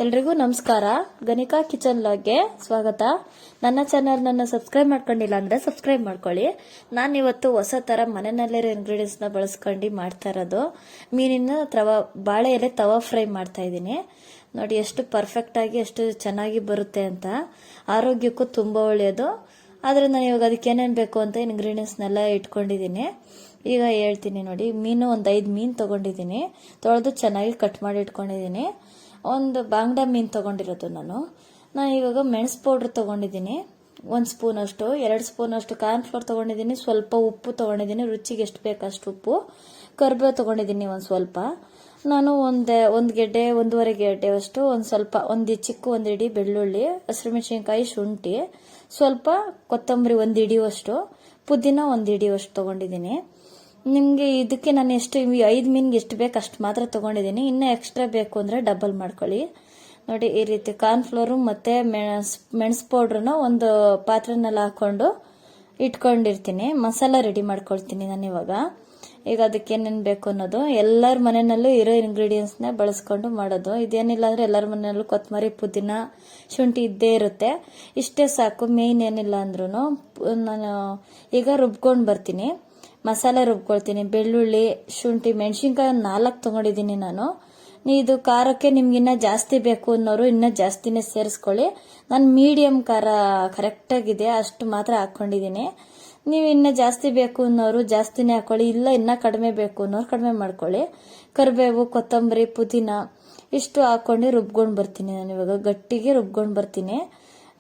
ಎಲ್ರಿಗೂ ನಮಸ್ಕಾರ. ಗಣಿಕಾ ಕಿಚನ್ ಲಾಗ್ಗೆ ಸ್ವಾಗತ. ನನ್ನ ಚಾನಲ್ನ ಸಬ್ಸ್ಕ್ರೈಬ್ ಮಾಡ್ಕೊಂಡಿಲ್ಲ ಅಂದ್ರೆ ಸಬ್ಸ್ಕ್ರೈಬ್ ಮಾಡ್ಕೊಳ್ಳಿ. ನಾನು ಇವತ್ತು ಹೊಸ ತರ ಮನೆಯಲ್ಲಿರೋ ಇಂಗ್ರೀಡಿಯೆಂಟ್ಸ್ ನ ಬಳಸ್ಕೊಂಡು ಮಾಡ್ತಾ ಇರೋದು ಮೀನಿನ ಬಾಳೆ ಎಲೆ ತವಾ ಫ್ರೈ ಮಾಡ್ತಾ ಇದ್ದೀನಿ. ನೋಡಿ ಎಷ್ಟು ಪರ್ಫೆಕ್ಟ್ ಆಗಿ ಎಷ್ಟು ಚೆನ್ನಾಗಿ ಬರುತ್ತೆ ಅಂತ. ಆರೋಗ್ಯಕ್ಕೂ ತುಂಬಾ ಒಳ್ಳೆಯದು. ಆದ್ರೆ ನಾನು ಇವಾಗ ಅದಕ್ಕೆ ಏನೇನು ಬೇಕು ಅಂತ ಇಂಗ್ರೀಡಿಯೆಂಟ್ಸ್ನೆಲ್ಲ ಇಟ್ಕೊಂಡಿದ್ದೀನಿ. ಈಗ ಹೇಳ್ತೀನಿ ನೋಡಿ. ಮೀನು ಒಂದು 5 ಮೀನು ತಗೊಂಡಿದ್ದೀನಿ. ತೊಳೆದು ಚೆನ್ನಾಗಿ ಕಟ್ ಮಾಡಿ ಇಟ್ಕೊಂಡಿದ್ದೀನಿ. ಒಂದು ಬಾಂಗ್ಡಾ ಮೀನು ತಗೊಂಡಿರೋದು ನಾನು ಇವಾಗ ಮೆಣಸು ಪೌಡ್ರ್ ತಗೊಂಡಿದ್ದೀನಿ. 1 ಸ್ಪೂನ್ ಅಷ್ಟು, 2 ಸ್ಪೂನ್ ಅಷ್ಟು ಕಾರ್ನ್ಫ್ಲೋರ್ ತಗೊಂಡಿದ್ದೀನಿ. ಸ್ವಲ್ಪ ಉಪ್ಪು ತಗೊಂಡಿದ್ದೀನಿ, ರುಚಿಗೆ ಎಷ್ಟು ಬೇಕಷ್ಟು ಉಪ್ಪು. ಕರಿಬೇವು ತಗೊಂಡಿದ್ದೀನಿ ಒಂದು ಸ್ವಲ್ಪ. ನಾನು ಒಂದು ಗೆಡ್ಡೆ, 1.5 ಗೆಡ್ಡೆ ಅಷ್ಟು, ಒಂದು ಚಿಕ್ಕ ಇಡಿ ಬೆಳ್ಳುಳ್ಳಿ, ಹಸಿಮೆಣಸಿನಕಾಯಿ, ಶುಂಠಿ, ಸ್ವಲ್ಪ ಕೊತ್ತಂಬರಿ 1 ಹಿಡಿಯುವಷ್ಟು, ಪುದೀನ 1 ಹಿಡಿಯುವಷ್ಟು ತಗೊಂಡಿದ್ದೀನಿ. ನಿಮಗೆ ಇದಕ್ಕೆ ನಾನು 5 ಮೀನಿಗೆ ಎಷ್ಟು ಬೇಕು ಅಷ್ಟು ಮಾತ್ರ ತಗೊಂಡಿದ್ದೀನಿ. ಇನ್ನೂ ಎಕ್ಸ್ಟ್ರಾ ಬೇಕು ಅಂದರೆ ಡಬಲ್ ಮಾಡ್ಕೊಳ್ಳಿ. ನೋಡಿ ಈ ರೀತಿ ಕಾರ್ನ್ಫ್ಲೋರು ಮತ್ತು ಮೆಣಸು ಪೌಡ್ರನ್ನ ಒಂದು ಪಾತ್ರೆನಲ್ಲಿ ಹಾಕ್ಕೊಂಡು ಇಟ್ಕೊಂಡಿರ್ತೀನಿ. ಮಸಾಲ ರೆಡಿ ಮಾಡ್ಕೊಳ್ತೀನಿ ನಾನು ಈಗ ಅದಕ್ಕೆ ಏನೇನು ಬೇಕು ಅನ್ನೋದು ಎಲ್ಲರ ಮನೆಯಲ್ಲೂ ಇರೋ ಇಂಗ್ರೀಡಿಯೆಂಟ್ಸ್ನ ಬಳಸ್ಕೊಂಡು ಮಾಡೋದು. ಇದೇನಿಲ್ಲ ಅಂದರೆ ಎಲ್ಲರ ಮನೆಯಲ್ಲೂ ಕೊತ್ತಂಬರಿ, ಪುದೀನ, ಶುಂಠಿ ಇದ್ದೇ ಇರುತ್ತೆ. ಇಷ್ಟೇ ಸಾಕು. ಮೇಯ್ನ್ ಏನಿಲ್ಲ ಅಂದ್ರೂ ನಾನು ಈಗ ರುಬ್ಕೊಂಡು ಬರ್ತೀನಿ. ಮಸಾಲೆ ರುಬ್ಕೊಳ್ತೀನಿ. ಬೆಳ್ಳುಳ್ಳಿ, ಶುಂಠಿ, ಮೆಣಸಿನ್ಕಾಯಿ 4 ತಗೊಂಡಿದ್ದೀನಿ ನಾನು. ಇದು ಖಾರಕ್ಕೆ ನಿಮ್ಗೆ ಇನ್ನೂ ಜಾಸ್ತಿ ಬೇಕು ಅನ್ನೋರು ಇನ್ನೂ ಜಾಸ್ತಿನೇ ಸೇರಿಸ್ಕೊಳ್ಳಿ. ನಾನು ಮೀಡಿಯಂ ಖಾರ ಕರೆಕ್ಟಾಗಿದೆ ಅಷ್ಟು ಮಾತ್ರ ಹಾಕ್ಕೊಂಡಿದ್ದೀನಿ. ನೀವು ಇನ್ನೂ ಜಾಸ್ತಿ ಬೇಕು ಅನ್ನೋರು ಜಾಸ್ತಿನೇ ಹಾಕ್ಕೊಳ್ಳಿ. ಇಲ್ಲ ಇನ್ನೂ ಕಡಿಮೆ ಬೇಕು ಅನ್ನೋರು ಕಡಿಮೆ ಮಾಡ್ಕೊಳ್ಳಿ. ಕರಿಬೇವು, ಕೊತ್ತಂಬರಿ, ಪುದೀನ ಇಷ್ಟು ಹಾಕ್ಕೊಂಡು ರುಬ್ಕೊಂಡು ಬರ್ತೀನಿ. ನಾನು ಇವಾಗ ಗಟ್ಟಿಗೆ ರುಬ್ಕೊಂಡು ಬರ್ತೀನಿ.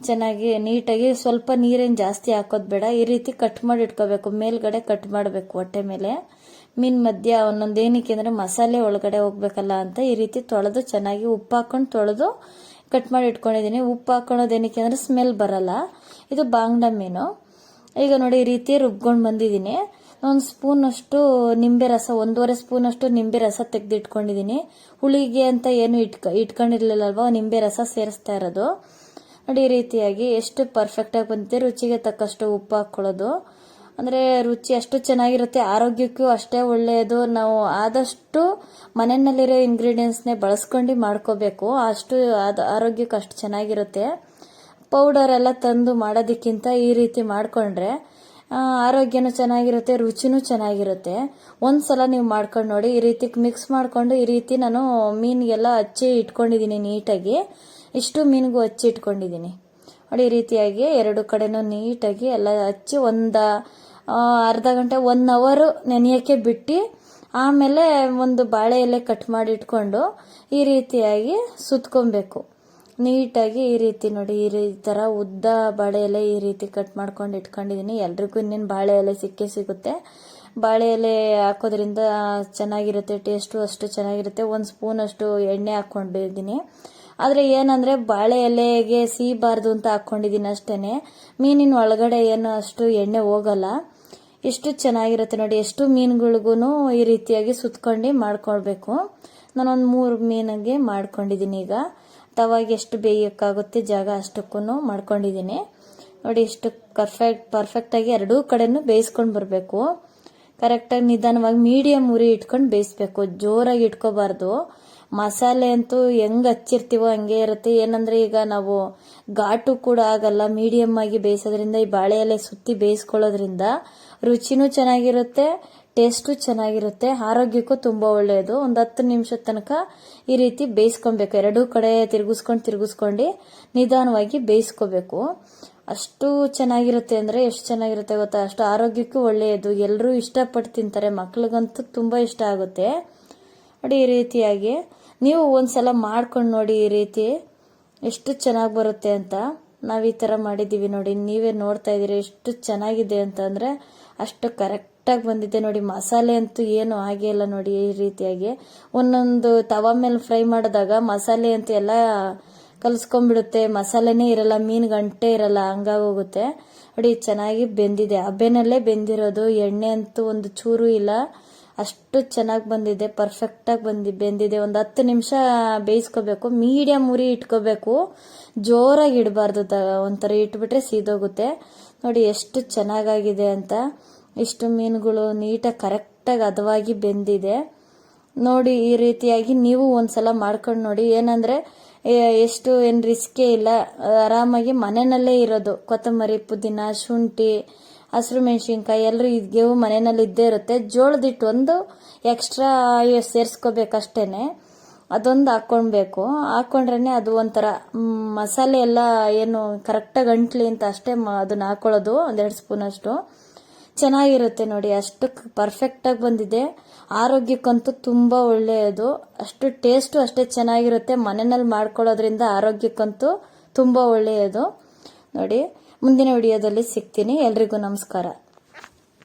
ಚೆನ್ನಾಗಿ ನೀಟಾಗಿ. ಸ್ವಲ್ಪ ನೀರೇನು ಜಾಸ್ತಿ ಹಾಕೋದು ಬೇಡ. ಈ ರೀತಿ ಕಟ್ ಮಾಡಿ ಇಟ್ಕೋಬೇಕು. ಮೇಲ್ಗಡೆ ಕಟ್ ಮಾಡಬೇಕು ಹೊಟ್ಟೆ ಮೇಲೆ. ಮೀನ್ ಮಧ್ಯ ಒಂದೊಂದು ಏನಕ್ಕೆ ಅಂದರೆ ಮಸಾಲೆ ಒಳಗಡೆ ಹೋಗ್ಬೇಕಲ್ಲ ಅಂತ ಈ ರೀತಿ ತೊಳೆದು ಚೆನ್ನಾಗಿ ಉಪ್ಪು ಹಾಕೊಂಡು ತೊಳೆದು ಕಟ್ ಮಾಡಿ ಇಟ್ಕೊಂಡಿದ್ದೀನಿ. ಉಪ್ಪು ಹಾಕೊಳ್ಳೋದು ಏನಕ್ಕೆ ಅಂದರೆ ಸ್ಮೆಲ್ ಬರಲ್ಲ. ಇದು ಬಾಂಗ್ಡಾ ಮೀನು. ಈಗ ನೋಡಿ ಈ ರೀತಿ ರುಬ್ಕೊಂಡು ಬಂದಿದ್ದೀನಿ. 1 ಸ್ಪೂನ್ ಅಷ್ಟು ನಿಂಬೆ ರಸ, 1.5 ಸ್ಪೂನ್ ಅಷ್ಟು ನಿಂಬೆ ರಸ ತೆಗೆದು ಇಟ್ಕೊಂಡಿದ್ದೀನಿ. ಹುಳಿಗೆ ಅಂತ ಏನು ಇಟ್ಕೊಂಡಿರ್ಲಿಲ್ಲಲ್ವಾ, ನಿಂಬೆ ರಸ ಸೇರಿಸ್ತಾ ಇರೋದು. ನೋಡಿ ಈ ರೀತಿಯಾಗಿ ಎಷ್ಟು ಪರ್ಫೆಕ್ಟಾಗಿ ಬಂದಿದೆ. ರುಚಿಗೆ ತಕ್ಕಷ್ಟು ಉಪ್ಪು ಹಾಕ್ಕೊಳ್ಳೋದು ಅಂದರೆ ರುಚಿ ಅಷ್ಟು ಚೆನ್ನಾಗಿರುತ್ತೆ. ಆರೋಗ್ಯಕ್ಕೂ ಅಷ್ಟೇ ಒಳ್ಳೆಯದು. ನಾವು ಆದಷ್ಟು ಮನೆಯಲ್ಲಿರೋ ಇಂಗ್ರೀಡಿಯೆಂಟ್ಸ್ನೇ ಬಳಸ್ಕೊಂಡು ಮಾಡ್ಕೋಬೇಕು. ಅಷ್ಟು ಆರೋಗ್ಯಕ್ಕೆ ಅಷ್ಟು ಚೆನ್ನಾಗಿರುತ್ತೆ. ಪೌಡರ್ ಎಲ್ಲ ತಂದು ಮಾಡೋದಕ್ಕಿಂತ ಈ ರೀತಿ ಮಾಡಿಕೊಂಡ್ರೆ ಆರೋಗ್ಯನೂ ಚೆನ್ನಾಗಿರುತ್ತೆ, ರುಚಿನೂ ಚೆನ್ನಾಗಿರುತ್ತೆ. ಒಂದ್ಸಲ ನೀವು ಮಾಡ್ಕೊಂಡು ನೋಡಿ. ಈ ರೀತಿ ಮಿಕ್ಸ್ ಮಾಡಿಕೊಂಡು ಈ ರೀತಿ ನಾನು ಮೀನಿಗೆಲ್ಲ ಹಚ್ಚಿ ಇಟ್ಕೊಂಡಿದ್ದೀನಿ ನೀಟಾಗಿ. ಇಷ್ಟು ಮೀನಿಗೂ ಹಚ್ಚಿ ಇಟ್ಕೊಂಡಿದ್ದೀನಿ ನೋಡಿ. ಈ ರೀತಿಯಾಗಿ 2 ಕಡೆನೂ ನೀಟಾಗಿ ಎಲ್ಲ ಹಚ್ಚಿ ಒಂದು ಅರ್ಧ ಗಂಟೆ 1 ಅವರ್ ನೆನೆಯೋಕ್ಕೆ ಬಿಟ್ಟು ಆಮೇಲೆ ಒಂದು ಬಾಳೆ ಎಲೆ ಕಟ್ ಮಾಡಿ ಇಟ್ಕೊಂಡು ಈ ರೀತಿಯಾಗಿ ಸುತ್ಕೊಬೇಕು ನೀಟಾಗಿ. ಈ ರೀತಿ ನೋಡಿ, ಈ ಥರ ಉದ್ದ ಬಾಳೆ ಎಲೆ ಈ ರೀತಿ ಕಟ್ ಮಾಡ್ಕೊಂಡು ಇಟ್ಕೊಂಡಿದ್ದೀನಿ. ಎಲ್ರಿಗೂ ಇನ್ನೇನು ಬಾಳೆ ಎಲೆ ಸಿಗುತ್ತೆ. ಬಾಳೆ ಎಲೆ ಹಾಕೋದ್ರಿಂದ ಚೆನ್ನಾಗಿರುತ್ತೆ, ಟೇಸ್ಟು ಅಷ್ಟು ಚೆನ್ನಾಗಿರುತ್ತೆ. 1 ಸ್ಪೂನ್ ಅಷ್ಟು ಎಣ್ಣೆ ಹಾಕ್ಕೊಂಡಿದ್ದೀನಿ. ಆದರೆ ಏನಂದರೆ ಬಾಳೆ ಎಲೆಗೆ ಸೀಬಾರ್ದು ಅಂತ ಹಾಕ್ಕೊಂಡಿದ್ದೀನಿ ಅಷ್ಟೇ. ಮೀನಿನ ಒಳಗಡೆ ಏನು ಅಷ್ಟು ಎಣ್ಣೆ ಹೋಗಲ್ಲ. ಎಷ್ಟು ಚೆನ್ನಾಗಿರುತ್ತೆ ನೋಡಿ. ಎಷ್ಟು ಮೀನುಗಳಿಗೂ ಈ ರೀತಿಯಾಗಿ ಸುತ್ಕೊಂಡು ಮಾಡ್ಕೊಳ್ಬೇಕು. ನಾನೊಂದು 3 ಮೀನಿಗೆ ಮಾಡ್ಕೊಂಡಿದ್ದೀನಿ. ಈಗ ತವಾಗೆ ಎಷ್ಟು ಬೇಯೋಕ್ಕಾಗುತ್ತೆ ಜಾಗ ಅಷ್ಟಕ್ಕೂ ಮಾಡ್ಕೊಂಡಿದ್ದೀನಿ ನೋಡಿ. ಎಷ್ಟು ಪರ್ಫೆಕ್ಟಾಗಿ 2 ಕಡೆನೂ ಬೇಯಿಸ್ಕೊಂಡು ಬರಬೇಕು. ಕರೆಕ್ಟಾಗಿ ನಿಧಾನವಾಗಿ ಮೀಡಿಯಂ ಉರಿ ಇಟ್ಕೊಂಡು ಬೇಯಿಸ್ಬೇಕು. ಜೋರಾಗಿ ಇಟ್ಕೋಬಾರ್ದು. ಮಸಾಲೆ ಅಂತೂ ಹೆಂಗ್ ಹಚ್ಚಿರ್ತೀವೋ ಹಂಗೆ ಇರುತ್ತೆ. ಏನಂದ್ರೆ ಈಗ ನಾವು ಘಾಟು ಕೂಡ ಆಗಲ್ಲ. ಮೀಡಿಯಂ ಆಗಿ ಬೇಯಿಸೋದ್ರಿಂದ, ಈ ಬಾಳೆ ಎಲೆ ಸುತ್ತಿ ಬೇಯಿಸ್ಕೊಳ್ಳೋದ್ರಿಂದ ರುಚಿನೂ ಚೆನ್ನಾಗಿರುತ್ತೆ, ಟೇಸ್ಟು ಚೆನ್ನಾಗಿರುತ್ತೆ, ಆರೋಗ್ಯಕ್ಕೂ ತುಂಬಾ ಒಳ್ಳೆಯದು. ಒಂದು 10 ನಿಮಿಷದ ತನಕ ಈ ರೀತಿ ಬೇಯಿಸ್ಕೊಬೇಕು. 2 ಕಡೆ ತಿರುಗಿಸ್ಕೊಂಡು ನಿಧಾನವಾಗಿ ಬೇಯಿಸ್ಕೋಬೇಕು. ಅಷ್ಟು ಚೆನ್ನಾಗಿರುತ್ತೆ ಅಂದರೆ ಎಷ್ಟು ಚೆನ್ನಾಗಿರುತ್ತೆ ಗೊತ್ತಾ. ಅಷ್ಟು ಆರೋಗ್ಯಕ್ಕೂ ಒಳ್ಳೆಯದು. ಎಲ್ಲರೂ ಇಷ್ಟಪಟ್ಟು ತಿಂತಾರೆ. ಮಕ್ಳಿಗಂತೂ ತುಂಬಾ ಇಷ್ಟ ಆಗುತ್ತೆ ನೋಡಿ. ಈ ರೀತಿಯಾಗಿ ನೀವು ಒಂದ್ಸಲ ಮಾಡ್ಕೊಂಡು ನೋಡಿ. ಈ ರೀತಿ ಎಷ್ಟು ಚೆನ್ನಾಗಿ ಬರುತ್ತೆ ಅಂತ. ನಾವು ಈ ಥರ ಮಾಡಿದ್ದೀವಿ ನೋಡಿ. ನೀವೇ ನೋಡ್ತಾ ಇದ್ದೀರಿ ಎಷ್ಟು ಚೆನ್ನಾಗಿದೆ ಅಂತಂದರೆ ಅಷ್ಟು ಕರೆಕ್ಟಾಗಿ ಬಂದಿದೆ ನೋಡಿ. ಮಸಾಲೆ ಅಂತೂ ಏನು ಆಗೇ ಇಲ್ಲ ನೋಡಿ. ಈ ರೀತಿಯಾಗಿ ಒಂದೊಂದು ತವಾ ಮೇಲೆ ಫ್ರೈ ಮಾಡಿದಾಗ ಮಸಾಲೆ ಅಂತೂ ಎಲ್ಲ ಕಲಿಸ್ಕೊಂಡ್ಬಿಡುತ್ತೆ. ಮಸಾಲೆನೇ ಇರಲ್ಲ, ಮೀನು ಗಂಟೆ ಇರಲ್ಲ, ಹಂಗಾಗೋಗುತ್ತೆ ನೋಡಿ. ಚೆನ್ನಾಗಿ ಬೆಂದಿದೆ. ಹಬೆನಲ್ಲೇ ಬೆಂದಿರೋದು. ಎಣ್ಣೆ ಅಂತೂ ಒಂದು ಚೂರು ಇಲ್ಲ. ಅಷ್ಟು ಚೆನ್ನಾಗಿ ಬಂದಿದೆ. ಪರ್ಫೆಕ್ಟಾಗಿ ಬೆಂದಿದೆ. ಒಂದು 10 ನಿಮಿಷ ಬೇಯಿಸ್ಕೋಬೇಕು. ಮೀಡಿಯಂ ಉರಿ ಇಟ್ಕೋಬೇಕು. ಜೋರಾಗಿ ಇಡಬಾರ್ದು. ಒಂಥರ ಇಟ್ಬಿಟ್ರೆ ಸೀದೋಗುತ್ತೆ ನೋಡಿ. ಎಷ್ಟು ಚೆನ್ನಾಗಾಗಿದೆ ಅಂತ. ಇಷ್ಟು ಮೀನುಗಳು ನೀಟಾಗಿ ಕರೆಕ್ಟಾಗಿ ಹದವಾಗಿ ಬೆಂದಿದೆ. ನೋಡಿ ಈ ರೀತಿಯಾಗಿ ನೀವು ಒಂದ್ಸಲ ಮಾಡ್ಕೊಂಡು ನೋಡಿ. ಏನಂದ್ರೆ ಎಷ್ಟು ಏನು ರಿಸ್ಕೇ ಇಲ್ಲ, ಆರಾಮಾಗಿ ಮನೆಯಲ್ಲೇ ಇರೋದು. ಕೊತ್ತಂಬರಿ, ಪುದೀನ, ಶುಂಠಿ, ಹಸಿರು ಮೆಣಸಿನ್ಕಾಯಿ ಎಲ್ಲರೂ ಇದೆವು ಮನೆಯಲ್ಲಿ ಇದ್ದೇ ಇರುತ್ತೆ. ಜೋಳದ ಹಿಟ್ಟು ಒಂದು ಎಕ್ಸ್ಟ್ರಾ ಸೇರಿಸ್ಕೋಬೇಕಷ್ಟೇನೆ, ಅದೊಂದು ಹಾಕ್ಕೊಳ್ಬೇಕು. ಹಾಕ್ಕೊಂಡ್ರೆ ಅದು ಒಂಥರ ಮಸಾಲೆ ಎಲ್ಲ ಏನು ಕರೆಕ್ಟಾಗಿ ಅಂಟ್ಲಿ ಅಂತ ಅಷ್ಟೇ ಅದನ್ನ ಹಾಕೊಳ್ಳೋದು. 1-2 ಸ್ಪೂನ್ ಅಷ್ಟು ಚೆನ್ನಾಗಿರುತ್ತೆ ನೋಡಿ. ಅಷ್ಟು ಪರ್ಫೆಕ್ಟಾಗಿ ಬಂದಿದೆ. ಆರೋಗ್ಯಕ್ಕಂತೂ ತುಂಬ ಒಳ್ಳೆಯದು. ಅಷ್ಟು ಟೇಸ್ಟು ಅಷ್ಟೇ ಚೆನ್ನಾಗಿರುತ್ತೆ. ಮನೆಯಲ್ಲಿ ಮಾಡ್ಕೊಳ್ಳೋದ್ರಿಂದ ಆರೋಗ್ಯಕ್ಕಂತೂ ತುಂಬ ಒಳ್ಳೆಯದು ನೋಡಿ. ಮುಂದಿನ ವಿಡಿಯೋದಲ್ಲಿ ಸಿಗ್ತೀನಿ. ಎಲ್ರಿಗೂ ನಮಸ್ಕಾರ.